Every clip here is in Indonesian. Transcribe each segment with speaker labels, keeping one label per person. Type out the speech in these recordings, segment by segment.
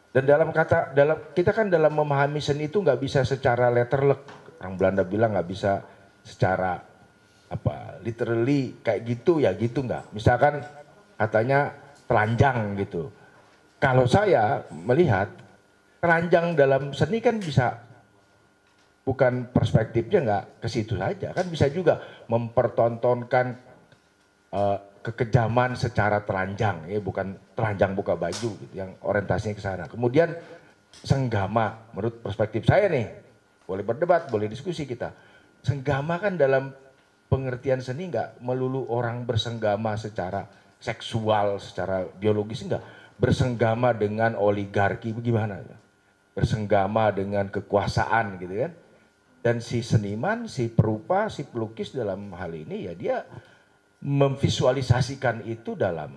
Speaker 1: Dan kita kan dalam memahami seni itu nggak bisa secara letterlek. Orang Belanda bilang nggak bisa secara apa literally kayak gitu ya gitu nggak. Misalkan katanya telanjang gitu. Kalau saya melihat telanjang dalam seni kan bisa bukan perspektifnya nggak ke situ saja kan bisa juga mempertontonkan kekejaman secara telanjang ya bukan telanjang buka baju gitu yang orientasinya ke sana. Kemudian senggama menurut perspektif saya nih boleh berdebat boleh diskusi kita. Senggama kan dalam pengertian seni nggak melulu orang bersenggama secara seksual secara biologis enggak bersenggama dengan oligarki bagaimana bersenggama dengan kekuasaan gitu kan dan si seniman si perupa si pelukis dalam hal ini ya dia memvisualisasikan itu dalam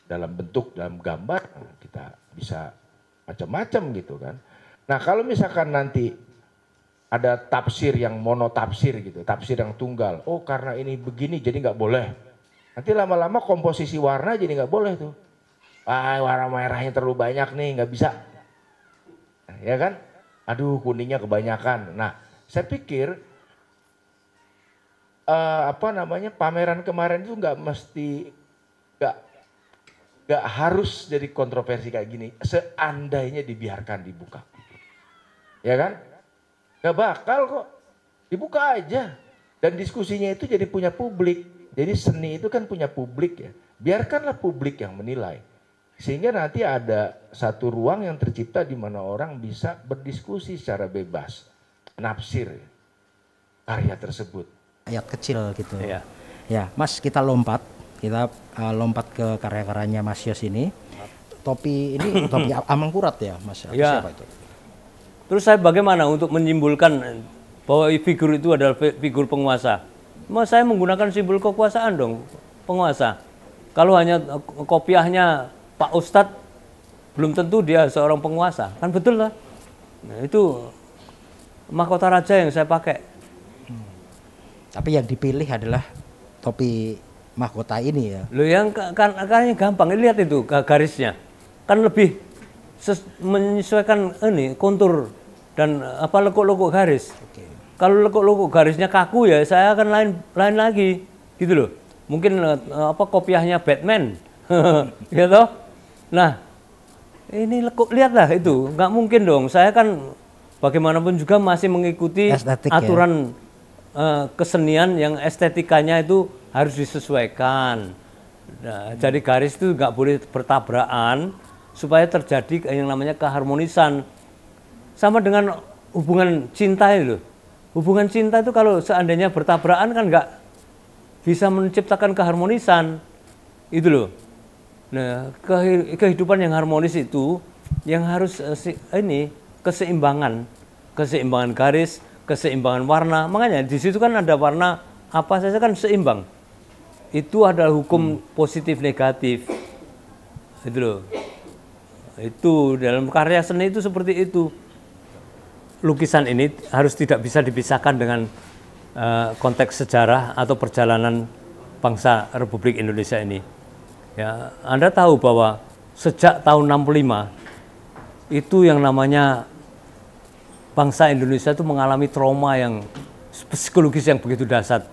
Speaker 1: bentuk dalam gambar kita bisa macam-macam gitu kan. Nah kalau misalkan nanti ada tafsir yang monotafsir gitu, tafsir yang tunggal. Oh karena ini begini jadi nggak boleh. Nanti lama-lama komposisi warna jadi nggak boleh tuh. Ah warna merahnya terlalu banyak nih nggak bisa, ya kan? Aduh kuningnya kebanyakan. Nah saya pikir pameran kemarin itu nggak nggak harus jadi kontroversi kayak gini seandainya dibiarkan dibuka ya kan nggak bakal kok dibuka aja dan diskusinya itu jadi punya publik jadi seni itu kan punya publik ya biarkanlah publik yang menilai sehingga nanti ada satu ruang yang tercipta di mana orang bisa berdiskusi secara bebas nafsir karya tersebut.
Speaker 2: Ayat kecil gitu.
Speaker 3: Iya.
Speaker 2: Ya, Mas kita lompat lompat ke karya-karyanya Mas Yos ini. Topi ini topi Amangkurat ya, Mas? Atau
Speaker 3: Ya.
Speaker 2: siapa itu?
Speaker 3: Terus saya bagaimana untuk menyimpulkan bahwa figur itu adalah figur penguasa? Mas saya menggunakan simbol kekuasaan dong, penguasa. Kalau hanya kopiahnya Pak Ustadz, belum tentu dia seorang penguasa, kan betul lah. Nah, itu mahkota raja yang saya pakai.
Speaker 2: Tapi yang dipilih adalah topi mahkota ini ya.
Speaker 3: Loh yang kan gampang, lihat itu garisnya. Kan lebih menyesuaikan ini kontur dan apa lekuk-lekuk garis.
Speaker 2: Oke.
Speaker 3: Kalau lekuk-lekuk garisnya kaku ya saya akan lain lagi gitu loh. Mungkin kopiahnya Batman. Ya toh? Nah, ini lekuk lihatlah itu, nggak mungkin dong. Saya kan bagaimanapun juga masih mengikuti
Speaker 2: Estetik,
Speaker 3: aturan kesenian yang estetikanya itu harus disesuaikan. Nah, jadi garis itu nggak boleh bertabrakan supaya terjadi yang namanya keharmonisan. Sama dengan hubungan cinta itu. Hubungan cinta itu kalau seandainya bertabrakan kan nggak bisa menciptakan keharmonisan. Itu loh. Nah, kehidupan yang harmonis itu yang harus keseimbangan garis, keseimbangan warna. Makanya di situ kan ada warna apa saja kan seimbang. Itu adalah hukum positif negatif. Itu loh. Itu dalam karya seni itu seperti itu. Lukisan ini harus tidak bisa dipisahkan dengan konteks sejarah atau perjalanan bangsa Republik Indonesia ini. Ya, Anda tahu bahwa sejak tahun 65 itu yang namanya bangsa Indonesia itu mengalami trauma yang psikologis yang begitu dahsyat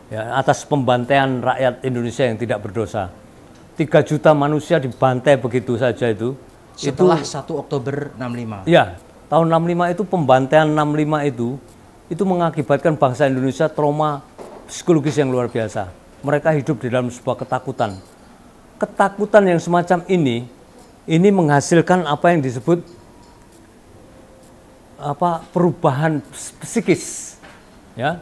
Speaker 3: ya, atas pembantaian rakyat Indonesia yang tidak berdosa. 3 juta manusia dibantai begitu saja itu.
Speaker 2: Setelah 1 Oktober 65.
Speaker 3: Ya, tahun 65 itu pembantaian 65 itu mengakibatkan bangsa Indonesia trauma psikologis yang luar biasa. Mereka hidup di dalam sebuah ketakutan. Ketakutan yang semacam ini menghasilkan apa yang disebut perubahan psikis, ya,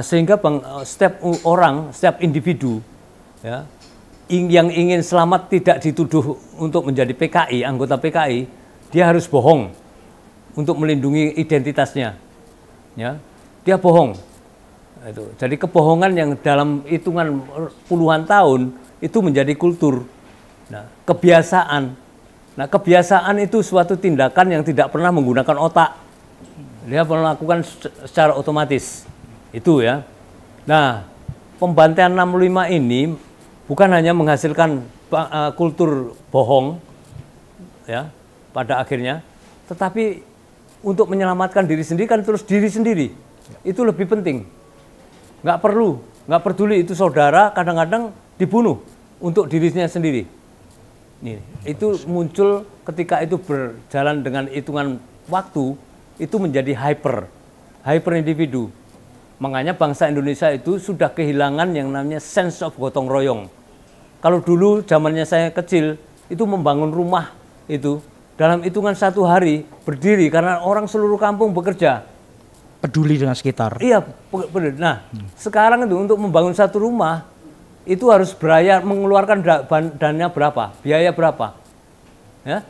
Speaker 3: sehingga setiap orang, setiap individu, ya, yang ingin selamat tidak dituduh untuk menjadi PKI, anggota PKI, dia harus bohong untuk melindungi identitasnya, ya, dia bohong. Itu. Jadi kebohongan yang dalam hitungan puluhan tahun itu menjadi kultur, nah, kebiasaan. Nah, kebiasaan itu suatu tindakan yang tidak pernah menggunakan otak. Dia melakukan secara otomatis. Itu ya. Nah, pembantaian 65 ini bukan hanya menghasilkan kultur bohong, ya, pada akhirnya. Tetapi untuk menyelamatkan diri sendiri kan terus diri sendiri. Itu lebih penting. Nggak peduli itu saudara, kadang-kadang dibunuh untuk dirinya sendiri. Itu muncul ketika itu berjalan dengan hitungan waktu, itu menjadi hyper individu. Makanya bangsa Indonesia itu sudah kehilangan yang namanya sense of gotong royong. Kalau dulu zamannya saya kecil, itu membangun rumah itu dalam hitungan 1 hari berdiri karena orang seluruh kampung bekerja.
Speaker 2: Peduli dengan sekitar.
Speaker 3: Iya, peduli. Nah, sekarang itu untuk membangun satu rumah, itu harus mengeluarkan dananya berapa, biaya berapa. Ya?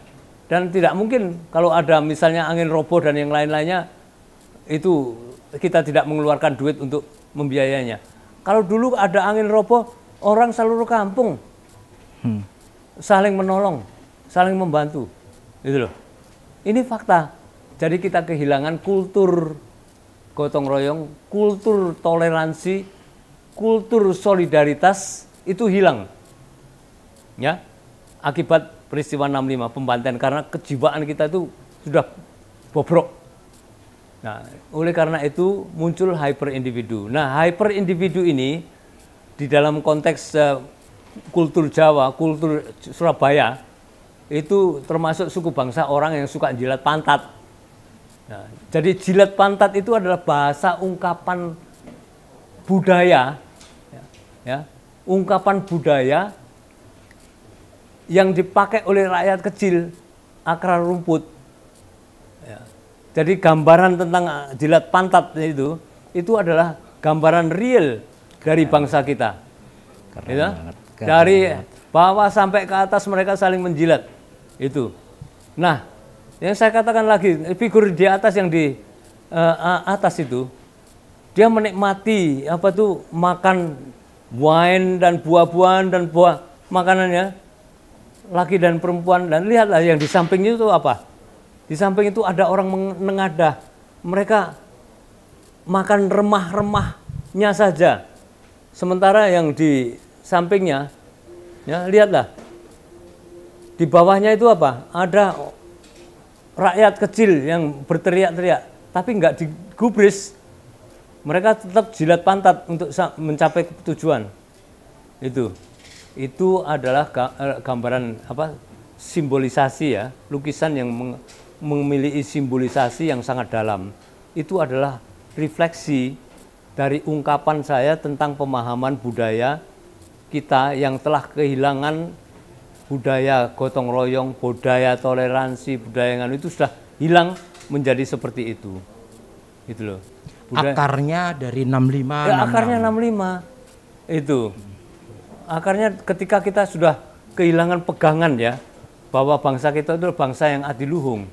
Speaker 3: Dan tidak mungkin kalau ada misalnya angin roboh dan yang lain-lainnya, itu kita tidak mengeluarkan duit untuk membiayainya. Kalau dulu ada angin roboh, orang seluruh kampung saling menolong, saling membantu. Gitu loh. Ini fakta. Jadi kita kehilangan kultur gotong royong, kultur toleransi, kultur solidaritas itu hilang. Ya. Akibat peristiwa 65 pembantaian karena kejiwaan kita itu sudah bobrok. Nah, oleh karena itu muncul hyper individu. Nah, hyper individu ini di dalam konteks kultur Jawa, kultur Surabaya itu termasuk suku bangsa orang yang suka jilat pantat. Nah, jadi jilat pantat itu adalah bahasa ungkapan budaya, ya, ungkapan budaya yang dipakai oleh rakyat kecil, akar rumput. Ya. Jadi gambaran tentang jilat pantat itu adalah gambaran real dari bangsa kita. Ya. Dari bawah sampai ke atas mereka saling menjilat. Itu. Nah, yang saya katakan lagi, figur di atas yang di atas itu, dia menikmati makan wine dan buah-buahan dan buah makanannya, laki dan perempuan, dan lihatlah yang di sampingnya itu apa? Di samping itu ada orang menengadah, mereka makan remah-remahnya saja, sementara yang di sampingnya, ya lihatlah, di bawahnya itu apa? Ada rakyat kecil yang berteriak-teriak, tapi nggak digubris. Mereka tetap jilat pantat untuk mencapai tujuan. Itu adalah gambaran simbolisasi ya, lukisan yang memiliki simbolisasi yang sangat dalam. Itu adalah refleksi dari ungkapan saya tentang pemahaman budaya kita yang telah kehilangan budaya gotong royong, budaya toleransi, budaya yang itu sudah hilang menjadi seperti itu. Gitu loh.
Speaker 2: Akarnya dari 65.
Speaker 3: Ya, akarnya 65. Itu. Akarnya ketika kita sudah kehilangan pegangan ya, bahwa bangsa kita itu bangsa yang adiluhung.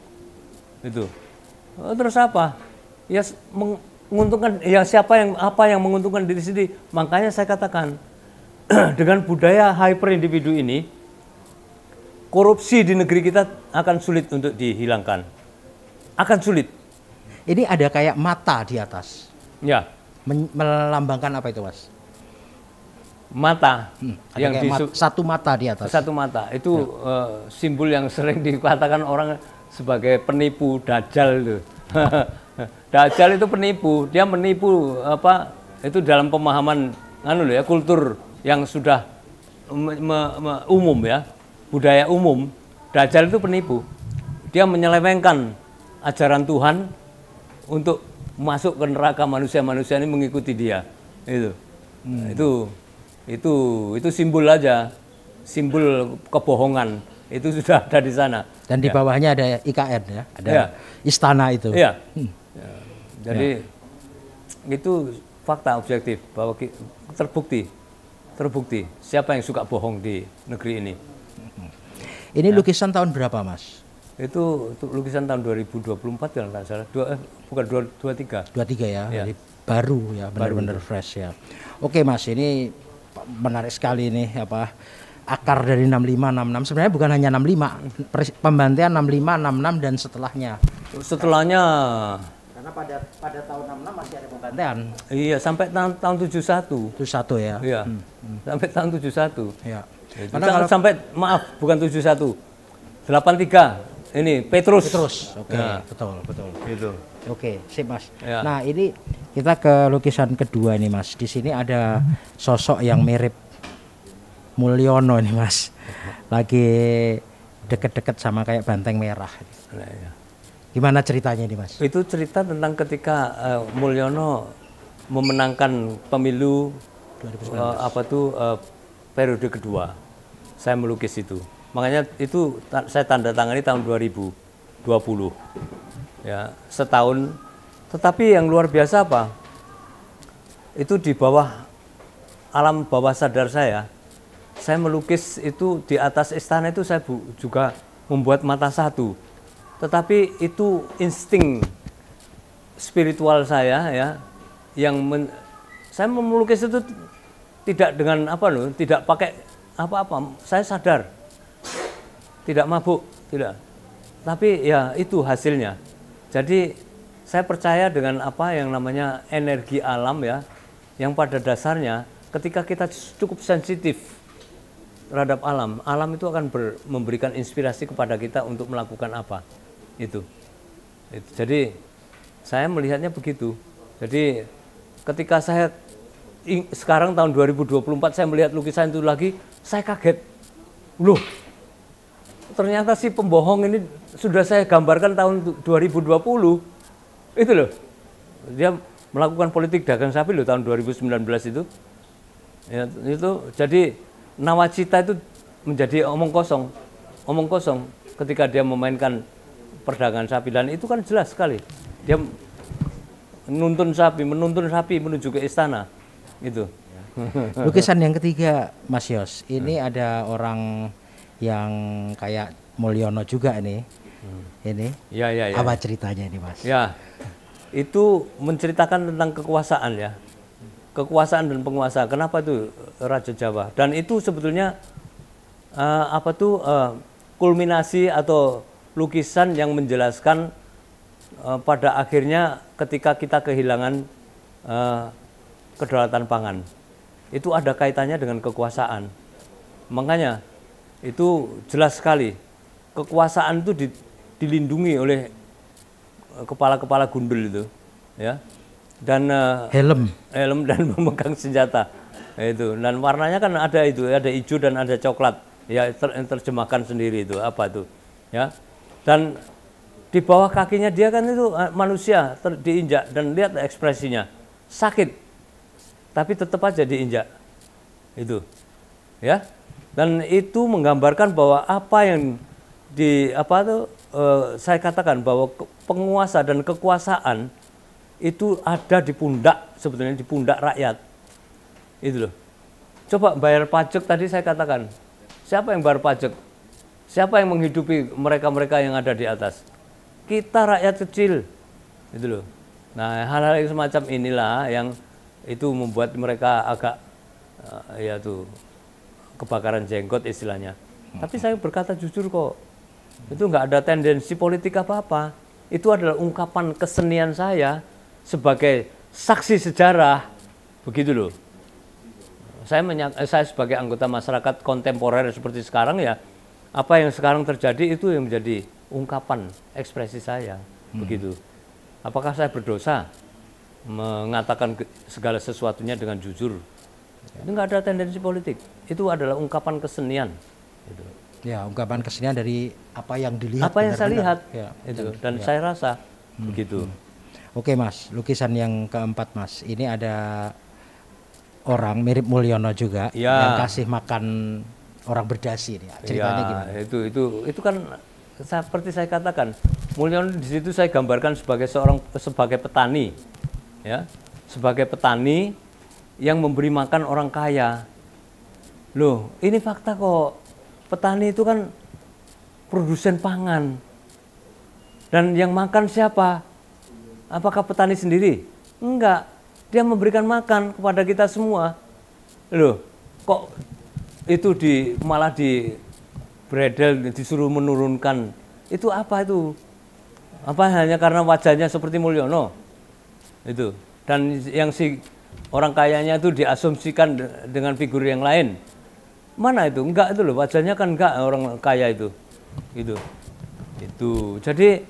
Speaker 3: Itu. Terus apa? Ya menguntungkan ya apa yang menguntungkan diri sendiri. Makanya saya katakan dengan budaya hyper individu ini, korupsi di negeri kita akan sulit untuk dihilangkan. Akan sulit.
Speaker 2: Ini ada kayak mata di atas.
Speaker 3: Ya.
Speaker 2: Melambangkan apa itu, Mas?
Speaker 3: Mata. Yang
Speaker 2: satu mata di atas.
Speaker 3: Satu mata. Itu simbol yang sering dikatakan orang sebagai penipu, dajjal itu. Dajjal itu penipu. Dia menipu itu dalam pemahaman kultur yang sudah umum ya. Budaya umum, Dajjal itu penipu. Dia menyelewengkan ajaran Tuhan untuk masuk ke neraka manusia-manusia ini mengikuti dia. Itu simbol aja, simbol kebohongan. Itu sudah ada di sana.
Speaker 2: Dan di bawahnya ada IKN ya, ada istana itu.
Speaker 3: Iya. Jadi itu fakta objektif bahwa terbukti siapa yang suka bohong di negeri ini.
Speaker 2: Ini lukisan tahun berapa, Mas?
Speaker 3: Itu lukisan tahun 2024 kalau nggak salah. Bukan 23.
Speaker 2: 23 ya. Jadi baru ya, benar-benar fresh ya. Oke, Mas, ini menarik sekali nih akar dari 65 66. Sebenarnya bukan hanya 65, pembantaian 65 66 dan setelahnya.
Speaker 3: Setelahnya
Speaker 2: karena pada tahun 66 masih ada pembantaian.
Speaker 3: Iya, sampai tahun 71.
Speaker 2: 71 ya.
Speaker 3: Iya. Sampai tahun 71.
Speaker 2: Iya.
Speaker 3: Karena sampai bukan 71. 83 ini Petrus.
Speaker 2: Oke,
Speaker 3: Ya.
Speaker 2: betul.
Speaker 3: Gitu.
Speaker 2: Oke, sip Mas.
Speaker 3: Ya.
Speaker 2: Nah, ini kita ke lukisan kedua ini Mas. Di sini ada sosok yang mirip Mulyono nih Mas. Lagi deket-deket sama kayak banteng merah.
Speaker 3: Nah, ya.
Speaker 2: Gimana ceritanya ini Mas?
Speaker 3: Itu cerita tentang ketika Mulyono memenangkan pemilu
Speaker 2: 2019.
Speaker 3: Periode kedua. Saya melukis itu. Makanya itu saya tanda tangani tahun 2020. Ya, setahun. Tetapi yang luar biasa apa? Itu di bawah alam bawah sadar saya melukis itu di atas istana itu saya juga membuat mata satu. Tetapi itu insting spiritual saya ya yang saya melukis itu tidak dengan tidak pakai apa-apa. Saya sadar. Tidak mabuk, tidak. Tapi ya itu hasilnya. Jadi saya percaya dengan apa yang namanya energi alam ya, yang pada dasarnya ketika kita cukup sensitif terhadap alam, alam itu akan memberikan inspirasi kepada kita untuk melakukan apa. Itu. Jadi saya melihatnya begitu. Jadi ketika saya sekarang tahun 2024 saya melihat lukisan itu lagi, saya kaget. Loh, ternyata si pembohong ini sudah saya gambarkan tahun 2020. Itu loh. Dia melakukan politik dagang sapi loh tahun 2019 itu. Ya, itu jadi nawacita itu menjadi omong kosong. Omong kosong ketika dia memainkan perdagangan sapi, dan itu kan jelas sekali. Dia menuntun sapi menuju ke istana. Itu.
Speaker 2: Lukisan yang ketiga Mas Yos, ini ada orang yang kayak Mulyono juga nih. Ini.
Speaker 3: Ya.
Speaker 2: Apa ceritanya ini Mas?
Speaker 3: Ya. Itu menceritakan tentang kekuasaan ya. Kekuasaan dan penguasa. Kenapa itu Raja Jawa? Dan itu sebetulnya kulminasi atau lukisan yang menjelaskan pada akhirnya ketika kita kehilangan kedaulatan pangan. Itu ada kaitannya dengan kekuasaan. Makanya itu jelas sekali. Kekuasaan itu dilindungi oleh kepala-kepala gundul itu, ya. Dan
Speaker 2: helm
Speaker 3: dan memegang senjata. Itu. Dan warnanya kan ada itu, ada hijau dan ada coklat. Ya, terjemahkan sendiri itu apa itu, ya. Dan di bawah kakinya dia kan itu manusia diinjak, dan lihat ekspresinya. Sakit. Tapi tetap aja diinjak. Itu. Ya. Dan itu menggambarkan bahwa apa yang saya katakan bahwa penguasa dan kekuasaan itu ada di pundak, sebetulnya di pundak rakyat. Itu loh. Coba bayar pajak tadi saya katakan. Siapa yang bayar pajak? Siapa yang menghidupi mereka-mereka yang ada di atas? Kita rakyat kecil. Itu loh. Nah, hal-hal yang semacam inilah yang itu membuat mereka agak kebakaran jenggot istilahnya. Tapi saya berkata jujur kok. Itu nggak ada tendensi politik apa-apa. Itu adalah ungkapan kesenian saya sebagai saksi sejarah. Begitu loh. Saya sebagai anggota masyarakat kontemporer seperti sekarang ya, apa yang sekarang terjadi itu yang menjadi ungkapan ekspresi saya. Begitu. Apakah saya berdosa mengatakan segala sesuatunya dengan jujur? Itu nggak ada tendensi politik. Itu adalah ungkapan kesenian. Gitu.
Speaker 2: Ya, ungkapan kesenian dari apa yang dilihat.
Speaker 3: Apa yang saya lihat,
Speaker 2: ya,
Speaker 3: itu. Dan saya rasa begitu.
Speaker 2: Oke Mas, lukisan yang keempat Mas, ini ada orang mirip Mulyono juga yang kasih makan orang berdasi ini. Ceritanya gimana?
Speaker 3: Itu kan seperti saya katakan, Mulyono di situ saya gambarkan sebagai petani, ya, sebagai petani yang memberi makan orang kaya. Loh, ini fakta kok. Petani itu kan produsen pangan. Dan yang makan siapa? Apakah petani sendiri? Enggak. Dia memberikan makan kepada kita semua. Loh, kok itu malah di bredel, disuruh menurunkan. Itu apa itu? Apa hanya karena wajahnya seperti Mulyono? Itu. Dan yang si orang kayanya itu diasumsikan dengan figur yang lain. Mana itu? Enggak itu loh, wajahnya kan enggak orang kaya itu. Gitu. Itu. Jadi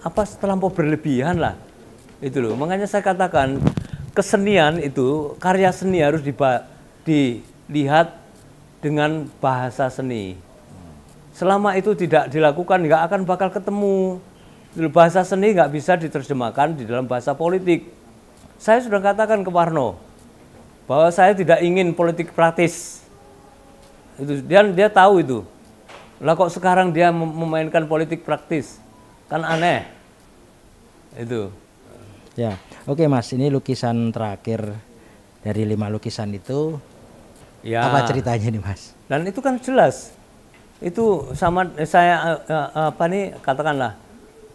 Speaker 3: apa terlampau berlebihan lah. Itu loh. Makanya saya katakan kesenian itu, karya seni harus dilihat dengan bahasa seni. Selama itu tidak dilakukan, nggak akan bakal ketemu. Bahasa seni nggak bisa diterjemahkan di dalam bahasa politik. Saya sudah katakan ke Warno bahwa saya tidak ingin politik praktis. Itu dia tahu itu. Lah kok sekarang dia memainkan politik praktis, kan aneh. Itu.
Speaker 2: Ya, oke Mas, ini lukisan terakhir dari 5 lukisan itu.
Speaker 3: Ya.
Speaker 2: Apa ceritanya nih Mas?
Speaker 3: Dan itu kan jelas. Itu sama saya katakanlah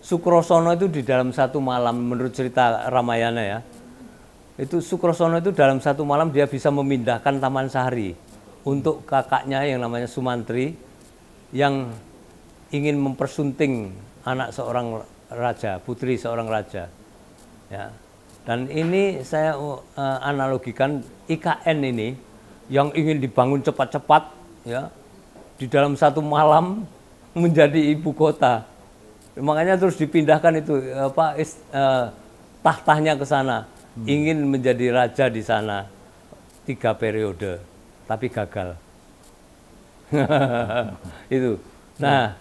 Speaker 3: Sukrosono itu di dalam satu malam menurut cerita Ramayana ya. Itu Sukrosono itu dalam satu malam dia bisa memindahkan Taman Sari untuk kakaknya yang namanya Sumantri yang ingin mempersunting anak seorang raja, putri seorang raja. Ya. Dan ini saya analogikan IKN ini yang ingin dibangun cepat-cepat ya. Di dalam satu malam menjadi ibu kota. Makanya terus dipindahkan itu tahtanya ke sana. Ingin menjadi raja di sana 3 periode, tapi gagal. Itu. Nah,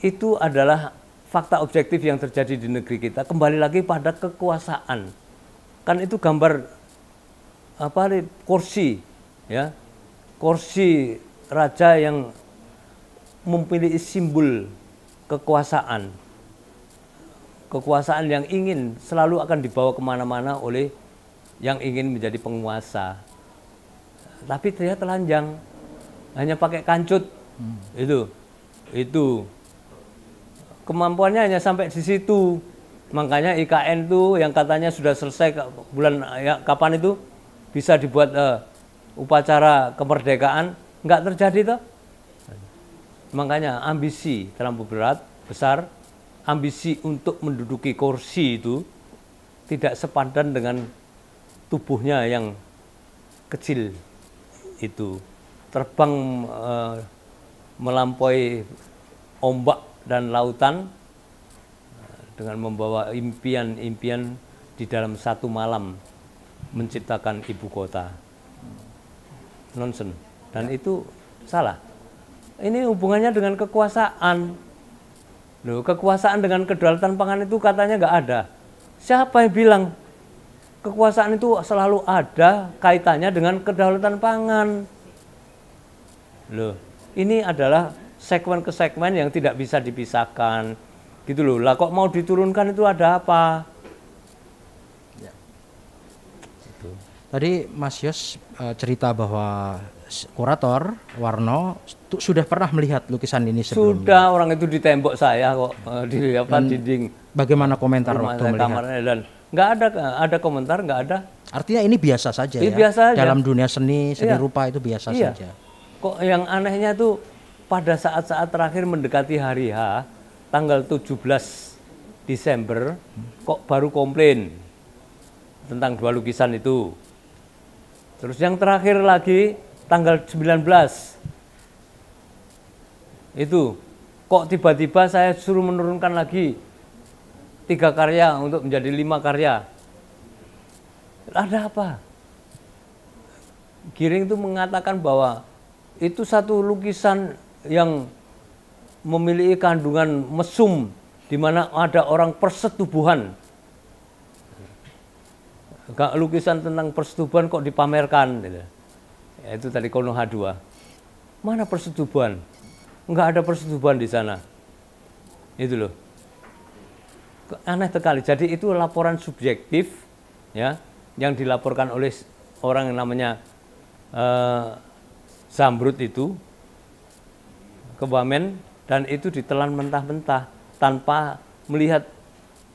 Speaker 3: itu adalah fakta objektif yang terjadi di negeri kita. Kembali lagi pada kekuasaan. Kan itu gambar kursi ya. Kursi raja yang memiliki simbol kekuasaan. Kekuasaan yang ingin selalu akan dibawa kemana-mana oleh yang ingin menjadi penguasa. Tapi dia telanjang, hanya pakai kancut. Itu. Kemampuannya hanya sampai di situ. Makanya IKN itu yang katanya sudah selesai bulan kapan itu bisa dibuat upacara kemerdekaan. Nggak terjadi toh. Makanya ambisi terlalu besar, ambisi untuk menduduki kursi itu tidak sepadan dengan tubuhnya yang kecil itu. Terbang melampaui ombak dan lautan dengan membawa impian-impian di dalam satu malam menciptakan ibu kota. Nonsen. Dan itu salah. Ini hubungannya dengan kekuasaan. Loh, kekuasaan dengan kedaulatan pangan itu katanya nggak ada. Siapa yang bilang kekuasaan itu selalu ada kaitannya dengan kedaulatan pangan? Loh, ini adalah segmen ke segmen yang tidak bisa dipisahkan. Gitu loh. Lah kok mau diturunkan itu ada apa?
Speaker 2: Tadi Mas Yos cerita bahwa kurator Warno sudah pernah melihat lukisan ini sebelumnya.
Speaker 3: Sudah, orang itu di tembok saya kok di dinding.
Speaker 2: Bagaimana komentar waktu melihat?
Speaker 3: Kamarnya, dan nggak ada komentar, nggak ada.
Speaker 2: Artinya ini biasa saja ya.
Speaker 3: Biasa aja.
Speaker 2: Dalam dunia seni rupa itu biasa saja.
Speaker 3: Kok yang anehnya tuh pada saat-saat terakhir mendekati hari H, tanggal 17 Desember, kok baru komplain tentang 2 lukisan itu. Terus yang terakhir lagi tanggal 19 itu kok tiba-tiba saya suruh menurunkan lagi 3 karya untuk menjadi 5 karya. Ada apa? Giring itu mengatakan bahwa itu satu lukisan yang memiliki kandungan mesum di mana ada orang persetubuhan. Lukisan tentang persetubuhan kok dipamerkan gitu. Ya, itu tadi Konoha 2. Mana persetubuhan? Enggak ada persetubuhan di sana. Itu loh. Aneh sekali. Jadi itu laporan subjektif ya yang dilaporkan oleh orang yang namanya Zamrud itu ke Wamen, dan itu ditelan mentah-mentah tanpa melihat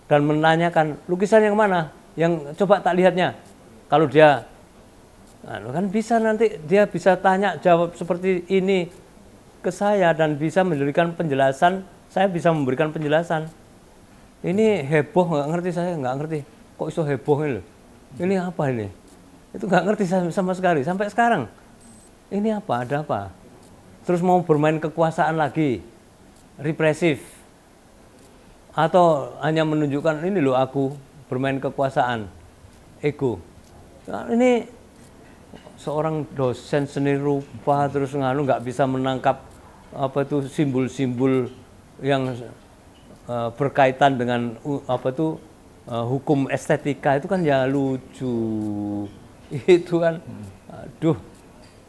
Speaker 3: dan menanyakan lukisan yang mana, yang coba tak lihatnya. Kalau dia kan bisa nanti dia bisa tanya jawab seperti ini ke saya dan bisa memberikan penjelasan, saya bisa memberikan penjelasan. Ini heboh, nggak ngerti, saya nggak ngerti. Kok iso heboh ini loh? Ini apa ini? Itu nggak ngerti saya sama sekali sampai sekarang. Ini apa? Ada apa? Terus mau bermain kekuasaan lagi. represif atau hanya menunjukkan ini loh aku bermain kekuasaan, ego. Nah, ini seorang dosen seni rupa terus nggak bisa menangkap apa itu simbol-simbol yang berkaitan dengan hukum estetika itu kan ya lucu. Itu kan aduh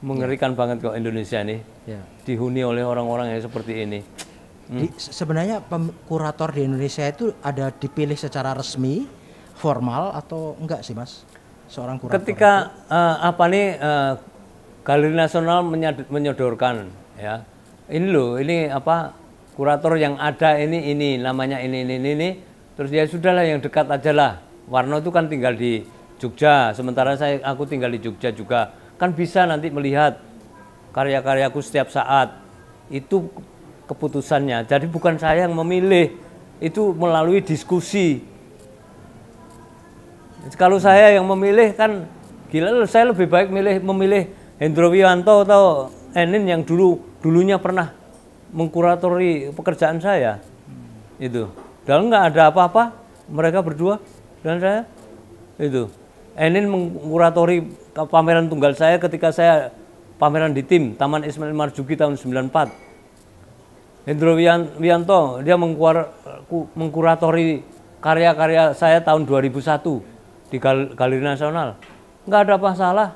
Speaker 3: mengerikan banget kok Indonesia nih.
Speaker 2: Ya.
Speaker 3: Dihuni oleh orang-orang yang seperti ini.
Speaker 2: Sebenarnya kurator di Indonesia itu ada dipilih secara resmi, formal atau enggak sih Mas? Seorang kurator.
Speaker 3: Ketika Galeri Nasional menyodorkan ya. Ini loh, ini kurator yang ada ini namanya ini. Terus ya sudahlah yang dekat aja lah. Warno itu kan tinggal di Jogja, sementara aku tinggal di Jogja juga. Kan bisa nanti melihat karya-karyaku setiap saat. Itu keputusannya. Jadi bukan saya yang memilih, itu melalui diskusi. Kalau saya yang memilih kan gila, saya lebih baik memilih Hendro Wiyanto atau Enin yang dulunya pernah mengkuratori pekerjaan saya. Itu. Dan nggak ada apa-apa mereka berdua dan saya. Itu. Enin mengkuratori pameran tunggal saya ketika saya pameran di tim Taman Ismail Marzuki tahun 94. Hendro Wiyanto dia mengkuratori karya-karya saya tahun 2001 di Galeri Nasional. Nggak ada masalah.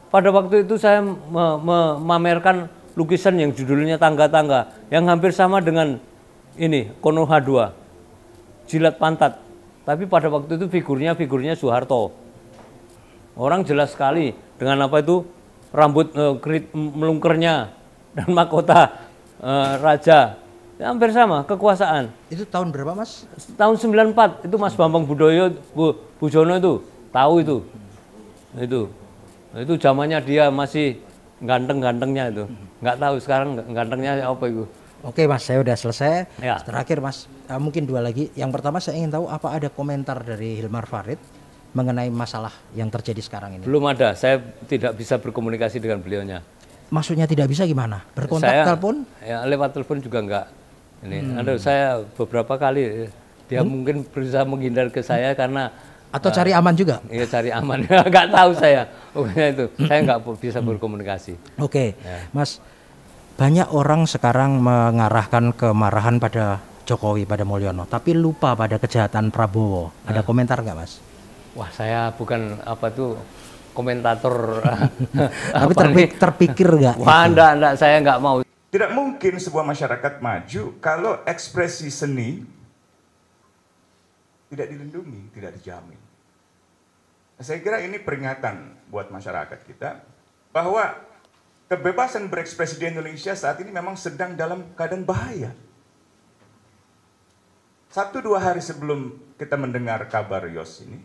Speaker 3: Pada waktu itu saya memamerkan lukisan yang judulnya Tangga-Tangga, yang hampir sama dengan ini, Konoha 2, Jilat Pantat. Tapi pada waktu itu figurnya Soeharto. Orang jelas sekali dengan rambut melungkernya dan mahkota raja. Ya, hampir sama, kekuasaan.
Speaker 2: Itu tahun berapa Mas?
Speaker 3: Tahun 94, itu Mas Bambang Bujono itu, tahu itu. Itu zamannya dia masih ganteng-gantengnya itu. Nggak tahu sekarang gantengnya apa itu.
Speaker 2: Oke Mas, saya udah selesai.
Speaker 3: Ya.
Speaker 2: Terakhir Mas, mungkin dua lagi. Yang pertama saya ingin tahu apa ada komentar dari Hilmar Farid mengenai masalah yang terjadi sekarang ini.
Speaker 3: Belum ada, saya tidak bisa berkomunikasi dengan beliaunya.
Speaker 2: Maksudnya tidak bisa gimana? Berkontak telepon?
Speaker 3: Ya, lewat telepon juga enggak. Ini, saya beberapa kali dia mungkin berusaha menghindar ke saya karena
Speaker 2: atau cari aman juga?
Speaker 3: Iya, cari aman. Enggak tahu saya. Pokoknya itu, saya enggak bisa berkomunikasi.
Speaker 2: Oke. Ya. Mas, banyak orang sekarang mengarahkan kemarahan pada Jokowi, pada Mulyono, tapi lupa pada kejahatan Prabowo. Ada komentar nggak Mas?
Speaker 3: Wah, saya bukan komentator.
Speaker 2: Tapi terpikir nggak?
Speaker 3: Wah, enggak, saya nggak mau.
Speaker 4: Tidak mungkin sebuah masyarakat maju kalau ekspresi seni tidak dilindungi, tidak dijamin. Saya kira ini peringatan buat masyarakat kita bahwa kebebasan berekspresi di Indonesia saat ini memang sedang dalam keadaan bahaya. 1-2 hari sebelum kita mendengar kabar Yos ini,